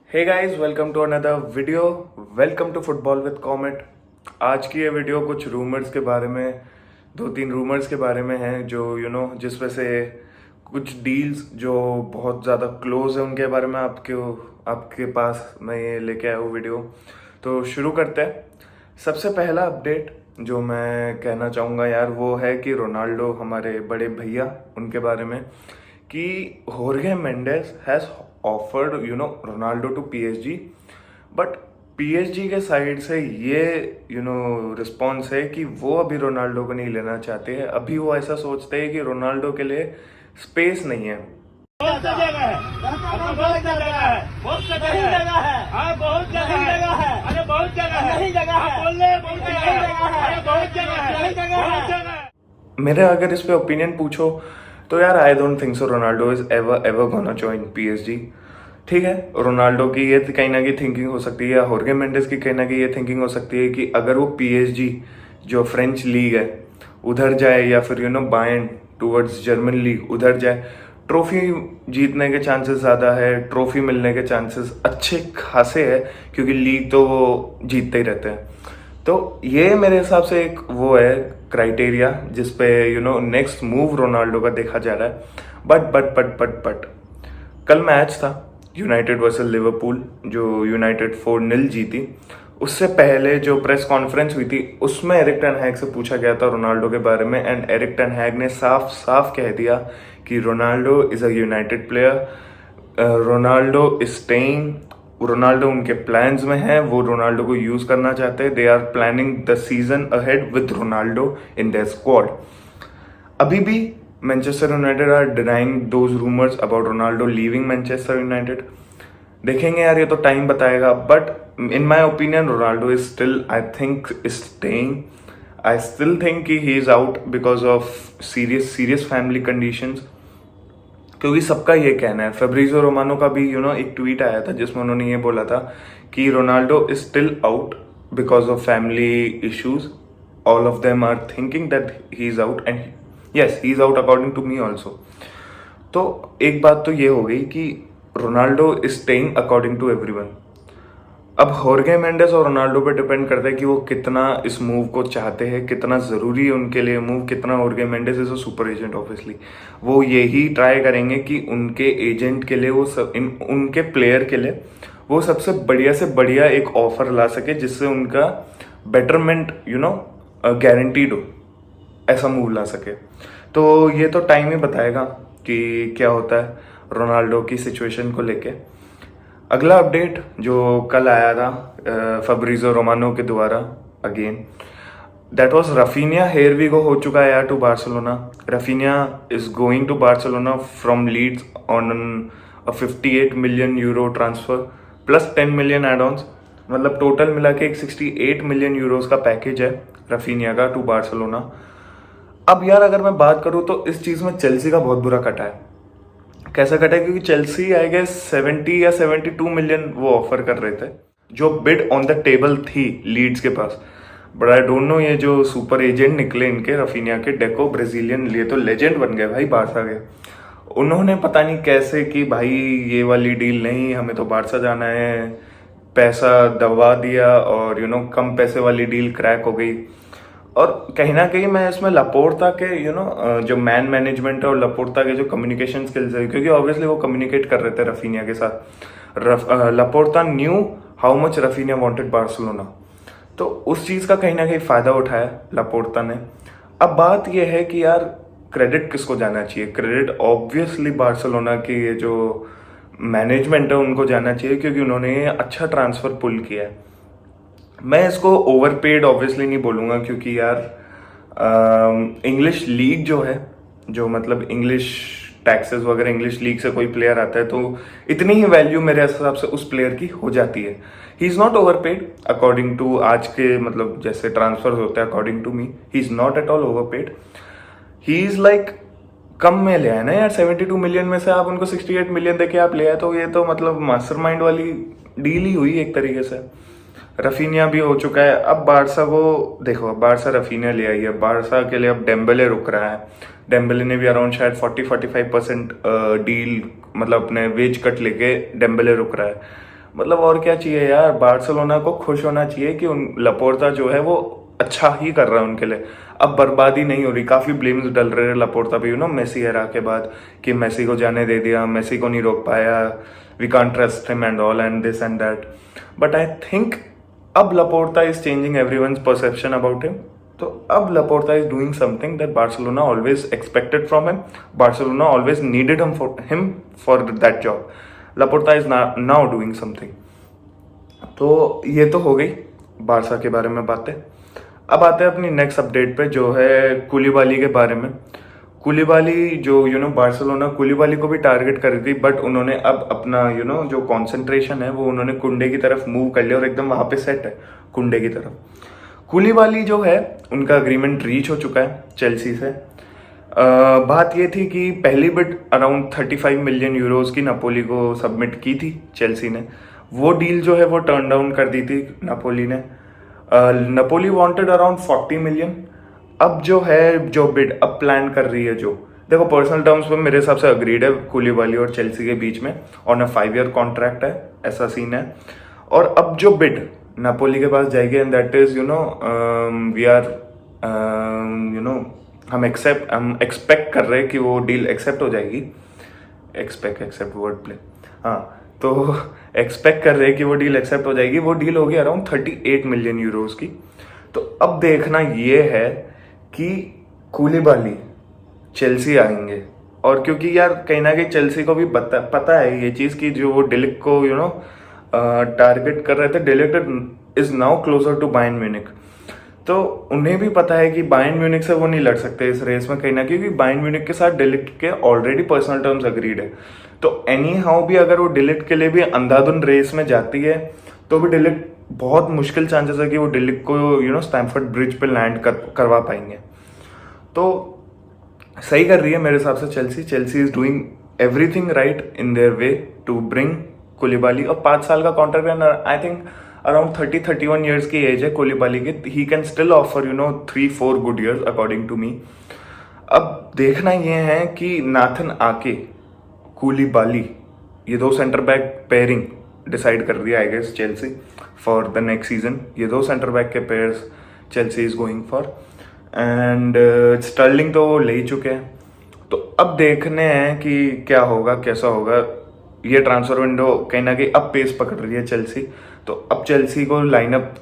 Hey guys, welcome to another video. Welcome to football with Comet. आज की ये video कुछ रूमर्स के बारे में, दो तीन रूमर्स के बारे में है जो जिस वजह से कुछ डील्स जो बहुत ज़्यादा क्लोज है उनके बारे में आपके पास मैं ये लेके आया हूँ वीडियो। तो शुरू करते हैं। सबसे पहला अपडेट जो मैं कहना चाहूँगा यार वो है कि रोनाल्डो, हमारे बड़े भैया, उनके बारे में कि होर्गे Mendes has offered Ronaldo to PSG, but PSG के साइड से ये रिस्पॉन्स है कि वो अभी रोनाल्डो को नहीं लेना चाहते हैं। अभी वो ऐसा सोचते हैं कि रोनाल्डो के लिए स्पेस नहीं है। बहुत सा जगह है, बहुत सा जगह है, बहुत सा जगह है, हाँ बहुत जगह है, अरे बहुत जगह है, नहीं जगह है, बोल रहे बहुत जगह है, अरे बहुत जगह है, नहीं जगह है। मेरे अगर इस पे ओपिनियन पूछो तो यार I don't think so Ronaldo is ever gonna join PSG. ठीक है, रोनाल्डो की ये कहीं ना कहीं थिंकिंग हो सकती है, या होर्गे मेंडेस की कहीं ना कहीं ये थिंकिंग हो सकती है कि अगर वो पीएसजी जो फ्रेंच लीग है उधर जाए, या फिर बायर्न टूवर्ड्स जर्मन लीग उधर जाए, ट्रॉफी जीतने के चांसेस ज़्यादा है, ट्रॉफी मिलने के चांसेस अच्छे खासे है, क्योंकि लीग तो वो जीतते ही रहते हैं। तो ये मेरे हिसाब से एक वो है क्राइटेरिया जिस पे नेक्स्ट मूव रोनाल्डो का देखा जा रहा है। बट कल मैच था यूनाइटेड वर्सेस लिवरपूल, जो यूनाइटेड 4-0 जीती। उससे पहले जो प्रेस कॉन्फ्रेंस हुई थी उसमें एरिक टेन हैग से पूछा गया था रोनाल्डो के बारे में, एंड एरिक टेन हैग ने साफ साफ कह दिया कि Ronaldo is a United player, Ronaldo is staying, Ronaldo उनके प्लान्स में है, वो रोनाल्डो को यूज करना चाहते हैं। They are planning the season ahead with Ronaldo in their squad. अभी भी Manchester United are denying those rumours about Ronaldo leaving Manchester United. देखेंगे यार, ये तो टाइम बताएगा, but in my opinion Ronaldo is still, I think, is staying. I still think कि ही is out because of serious family conditions, क्योंकि सबका ये कहना है। फेब्रिजो रोमानो का भी एक ट्वीट आया था जिसमें उन्होंने ये बोला था कि Ronaldo is still out because of family issues. All of them are thinking that he is out, and yes, he is out according to me also. तो एक बात तो ये हो गई कि Ronaldo is staying according to everyone. अब होर्गे मेंडेस और रोनाल्डो पे डिपेंड करता है कि वो कितना इस मूव को चाहते हैं, कितना ज़रूरी है उनके लिए मूव, कितना होर्गे Mendes is a super agent obviously. वो यही ट्राई करेंगे कि उनके एजेंट के लिए, उनके प्लेयर के लिए वो सबसे बढ़िया से बढ़िया एक ऑफर ला सके जिससे उनका बेटरमेंट गारंटीड हो, ऐसा मूव ला सके। तो ये तो टाइम ही बताएगा कि क्या होता है रोनाल्डो की सिचुएशन को लेके। अगला अपडेट जो कल आया था फब्रिजो रोमानो के द्वारा, again that was Raphinha here we go हो चुका है यार to Barcelona. Raphinha is going to Barcelona from Leeds on a 58 million euro transfer plus 10 million add ons, मतलब टोटल मिला के एक 68 मिलियन यूरोज का पैकेज है रफीनिया का टू बार्सिलोना। अब यार अगर मैं बात करूँ तो इस चीज़ में चेल्सी का बहुत बुरा कटा है। कैसा कटा है? क्योंकि चेल्सी आई गेस 70 या 72 मिलियन वो ऑफर कर रहे थे, जो बिड ऑन द टेबल थी लीड्स के पास। बट आई डोंट नो, ये जो सुपर एजेंट निकले इनके रफीनिया के, डेको ब्राजीलियन, लिए तो लेजेंड बन गए भाई बारसा के। उन्होंने पता नहीं कैसे कि भाई ये वाली डील नहीं, हमें तो बारसा जाना है, पैसा दबा दिया और कम पैसे वाली डील क्रैक हो गई। और कहीं ना कहीं मैं इसमें लपोर्ता के जो मैन मैनेजमेंट है और लपोर्ता के जो कम्युनिकेशन स्किल्स है, क्योंकि ऑब्वियसली वो कम्युनिकेट कर रहे थे रफीनिया के साथ। Laporta knew how much Raphinha wanted Barcelona, तो उस चीज़ का कहीं ना कहीं फ़ायदा उठाया लपोर्ता ने। अब बात यह है कि यार क्रेडिट किसको जाना चाहिए? क्रेडिट ऑब्वियसली बार्सिलोना की ये जो मैनेजमेंट है उनको जाना चाहिए, क्योंकि उन्होंने अच्छा ट्रांसफ़र पुल किया है। मैं इसको ओवरपेड ऑब्वियसली नहीं बोलूँगा, क्योंकि यार इंग्लिश लीग जो है, जो मतलब इंग्लिश टैक्सेस वगैरह, इंग्लिश लीग से कोई प्लेयर आता है तो इतनी ही वैल्यू मेरे हिसाब से उस प्लेयर की हो जाती है। He is not overpaid according to आज के मतलब जैसे ट्रांसफर्स होते हैं, according to me he is not at all overpaid. He is like कम में ले आए ना यार, 72 मिलियन में से आप उनको 68 मिलियन देके आप ले आए, तो ये तो मतलब मास्टरमाइंड वाली डील ही हुई एक तरीके से। रफीनिया भी हो चुका है। अब बारसा को देखो, बारसा रफीनिया ले आई है, बारसा के लिए अब डेम्बेले रुक रहा है। डेम्बेले ने भी अराउंड शायद 40-45% डील मतलब अपने वेज कट लेके डेम्बेले रुक रहा है। मतलब और क्या चाहिए यार, बार्सिलोना को खुश होना चाहिए कि उन लपोर्ता जो है वो अच्छा ही कर रहा है उनके लिए। अब बर्बादी नहीं हो रही। काफी ब्लेम्स डल रहे हैं लपोर्ता पे, मेसी एरा के बाद, कि मेसी को जाने दे दिया, मेसी को नहीं रोक पाया, we can't trust him and all and this and that. But I think अब Laporta is changing everyone's perception about him. तो अब Laporta is doing something that Barcelona always expected from him, Barcelona always needed him for that job. Laporta is now doing something. तो ये तो हो गई Barça के बारे में बातें। अब आते हैं अपनी नेक्स्ट अपडेट पे, जो है कुलिबाली के बारे में। कुलिबाली जो बार्सिलोना कुलिबाली को भी टारगेट कर रही थी, बट उन्होंने अब अपना जो कंसंट्रेशन है वो उन्होंने कुंडे की तरफ मूव कर लिया और एकदम वहां पे सेट है कुंडे की तरफ। कुलिबाली जो है उनका अग्रीमेंट रीच हो चुका है चेल्सी से। बात ये थी कि पहली बिड अराउंड 35 मिलियन यूरोज की नापोली को सबमिट की थी चेल्सी ने। वो डील जो है वो टर्न डाउन कर दी थी नापोली ने। Napoli wanted around 40 million. अब जो बिड अब प्लान कर रही है, जो देखो पर्सनल टर्म्स पे मेरे हिसाब से अग्रीड है कुलिबाली और चेल्सी के बीच में, ऑन अ 5 ईयर कॉन्ट्रैक्ट है, ऐसा सीन है। और अब जो बिड नापोली के पास जाएगी, and that is we are हम एक्सपेक्ट कर रहे हैं कि वो डील एक्सेप्ट हो जाएगी। एक्सेप्ट वर्ड प्ले, हाँ, तो एक्सपेक्ट कर रहे हैं कि वो डील एक्सेप्ट हो जाएगी। वो डील होगी अराउंड 38 मिलियन यूरोज की। तो अब देखना ये है कि कुलिबाली चेल्सी आएंगे, और क्योंकि यार कहीं ना कहीं चेल्सी को भी पता है ये चीज कि जो वो डिलिक को टारगेट कर रहे थे, de Ligt is now closer to Bayern Munich. तो उन्हें भी पता है कि बायर्न म्यूनिख से वो नहीं लड़ सकते इस रेस में कहीं ना, क्योंकि बायर्न म्यूनिख के साथ डिलिक्ट के ऑलरेडी पर्सनल टर्म्स अग्रीड है। तो एनी हाउ भी अगर वो डिलिक्ट के लिए भी अंधाधुन रेस में जाती है, तो भी डिलिक्ट बहुत मुश्किल चांसेस है कि वो डिलिक्ट को स्टैमफोर्ड ब्रिज पे लैंड करवा पाएंगे। तो सही कर रही है मेरे हिसाब से Chelsea is doing everything right in their way to bring Koulibaly. और 5 साल का कॉन्ट्रैक्ट है, आई थिंक अराउंड 30-31 ईयर्स की एज है कुलिबाली की। He can still offer 3-4 good years according to me. अब देखना ये है कि नाथन आके कुलिबाली, ये 2 सेंटर बैक पेयरिंग डिसाइड कर रही है I guess Chelsea for the next season. ये 2 सेंटर बैक के pairs Chelsea is going for, and Sterling तो वो ले ही चुके हैं। तो अब देखने हैं कि क्या होगा, कैसा होगा। ये ट्रांसफर विंडो कहीं ना कहीं अब पेस पकड़ रही है चेल्सी। तो अब चेल्सी को लाइनअप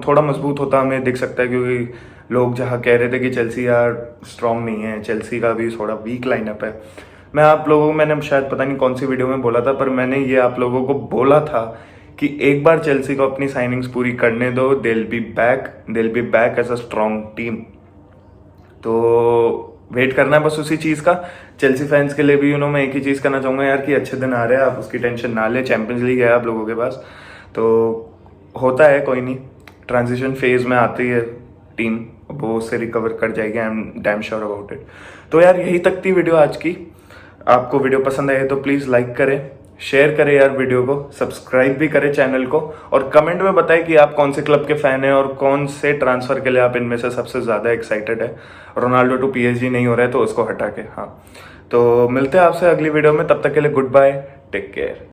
थोड़ा मजबूत होता हमें दिख सकता है, क्योंकि लोग जहाँ कह रहे थे कि चेल्सी यार स्ट्रांग नहीं है, चेल्सी का भी थोड़ा वीक लाइनअप है। मैं आप लोगों को, मैंने शायद पता नहीं कौन सी वीडियो में बोला था, पर मैंने ये आप लोगों को बोला था कि एक बार चेल्सी को अपनी साइनिंग्स पूरी करने दो, they will be back as a strong team. तो वेट करना है बस उसी चीज का। चेल्सी फैंस के लिए भी मैं एक ही चीज करना चाहूंगा यार, कि अच्छे दिन आ रहे हैं, आप उसकी टेंशन ना ले। चैंपियंस लीग है आप लोगों के पास, तो होता है, कोई नहीं, ट्रांजिशन फेज में आती है टीम, वो उससे रिकवर कर जाएगी, I am damn sure about it. तो यार यही तक थी वीडियो आज की। आपको वीडियो पसंद आए तो प्लीज लाइक करें, शेयर करें यार वीडियो को, सब्सक्राइब भी करें चैनल को, और कमेंट में बताएं कि आप कौन से क्लब के फैन हैं और कौन से ट्रांसफर के लिए आप इनमें से सबसे ज्यादा एक्साइटेड है। रोनाल्डो टू PSG नहीं हो रहा है तो उसको हटा के, हाँ। तो मिलते हैं आपसे अगली वीडियो में, तब तक के लिए गुड बाय, टेक केयर।